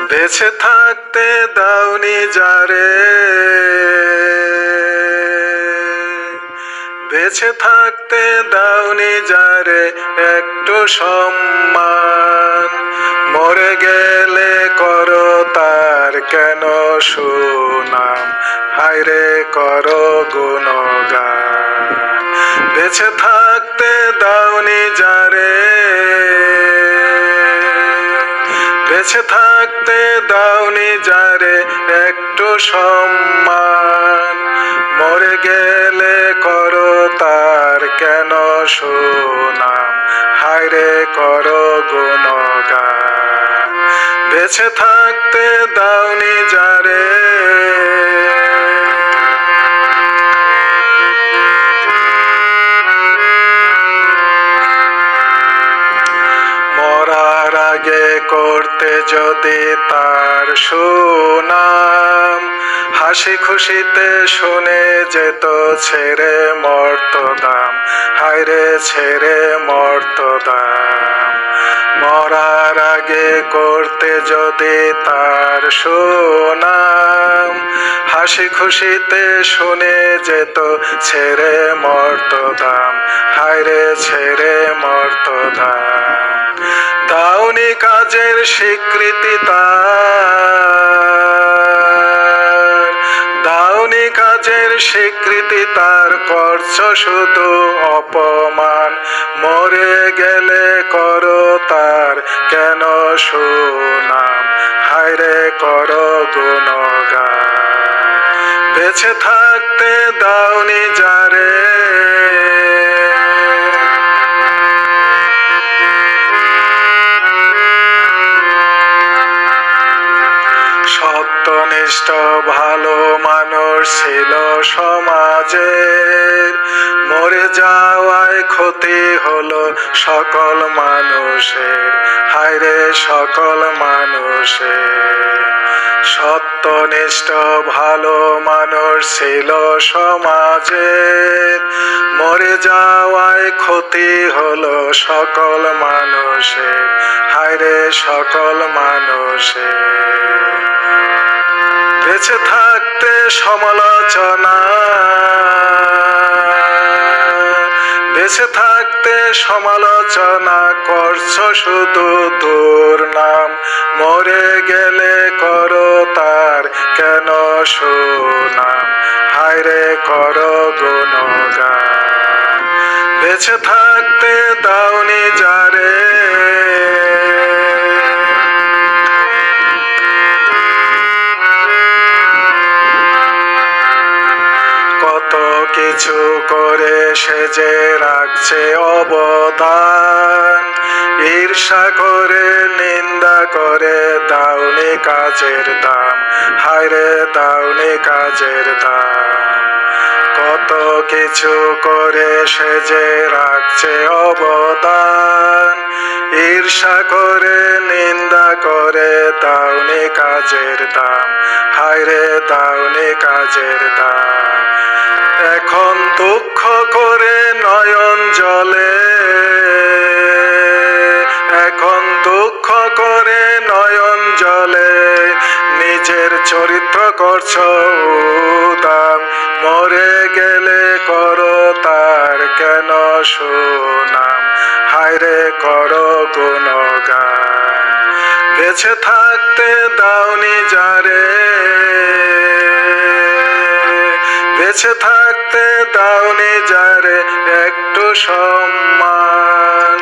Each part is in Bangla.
বেঁচে থাকতে দাওনি যারে, বেঁচে থাকতে দাওনি যারে একটু সম্মান। মরে গেলে করো তার কেন সুনাম, হায়রে করো গুণগান। বেঁচে থাকতে দাওনি যারে, বেঁচে থাকতে দাওনি যারে একটু সম্মান। মরে গেলে করো তার কেন সুনাম, হায়রে করো গুণগান। বেঁচে থাকতে দাওনি যারে, মরার আগে করতে যদি তার সুনাম, হাসি খুশিতে শুনে যেত ছেড়ে মর্তদাম, হায়রে ছেড়ে মর্তদাম। মরার আগে করতে যদি তার সুনাম, হাসি খুশিতে শুনে যেত ছেড়ে মর্তদাম, হায়রে ছেড়ে মর্তদাম। দাওনি কাজের স্বীকৃতি তার, দাওনি কাজের স্বীকৃতি তার, করছো শুধু অপমান। মরে গেলে করো তার কেন সুনাম, হায়রে করো গুণগান। বেঁচে থাকতে দাওনি যারে, সত্যনিষ্ঠ ভালো মানুষ ছিল সমাজের, মরে যাওয়ায় ক্ষতি হলো সকল মানুষের, হায়রে সকল মানুষের। সত্যনিষ্ঠ ভালো মানুষ ছিল সমাজের, মরে যাওয়ায় ক্ষতি হলো সকল মানুষের, হায়রে সকল মানুষের। বেঁচে থাকতে সমালোচনা, বেঁচে থাকতে সমালোচনা, করছো শুধু দুর্নাম। মরে গেলে করো তার কেন সুনাম, হায়রে করো গুণগান। বেঁচে থাকতে দাওনি যারে, কত কিছু করে সে যে রাখছে অবদান। ঈর্ষা করে নিন্দা করে দাওনি কাজের দাম, হায়রে দাওনি কাজের দাম। কত কিছু করে সে যে রাখছে অবদান। ঈর্ষা করে নিন্দা করে দাওনি কাজের দাম, হায়রে দাওনি কাজের দাম। এখন দুঃখ করে নয়ন জলে, এখন দুঃখ করে নয়ন জলে, নিজের চরিত্র করছো উদাম। মরে গেলে করো তার কেন সুনাম, হায়রে করো গুণগান। বেঁচে থাকতে দাওনি যারে, বেঁচে থাকতে দাওনি যারে একটু সম্মান।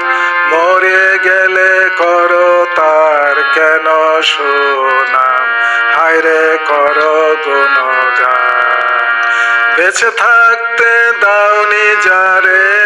মরে গেলে করো তার কেন সুনাম, হায়রে করো গুণগান। বেঁচে থাকতে দাওনি যারে।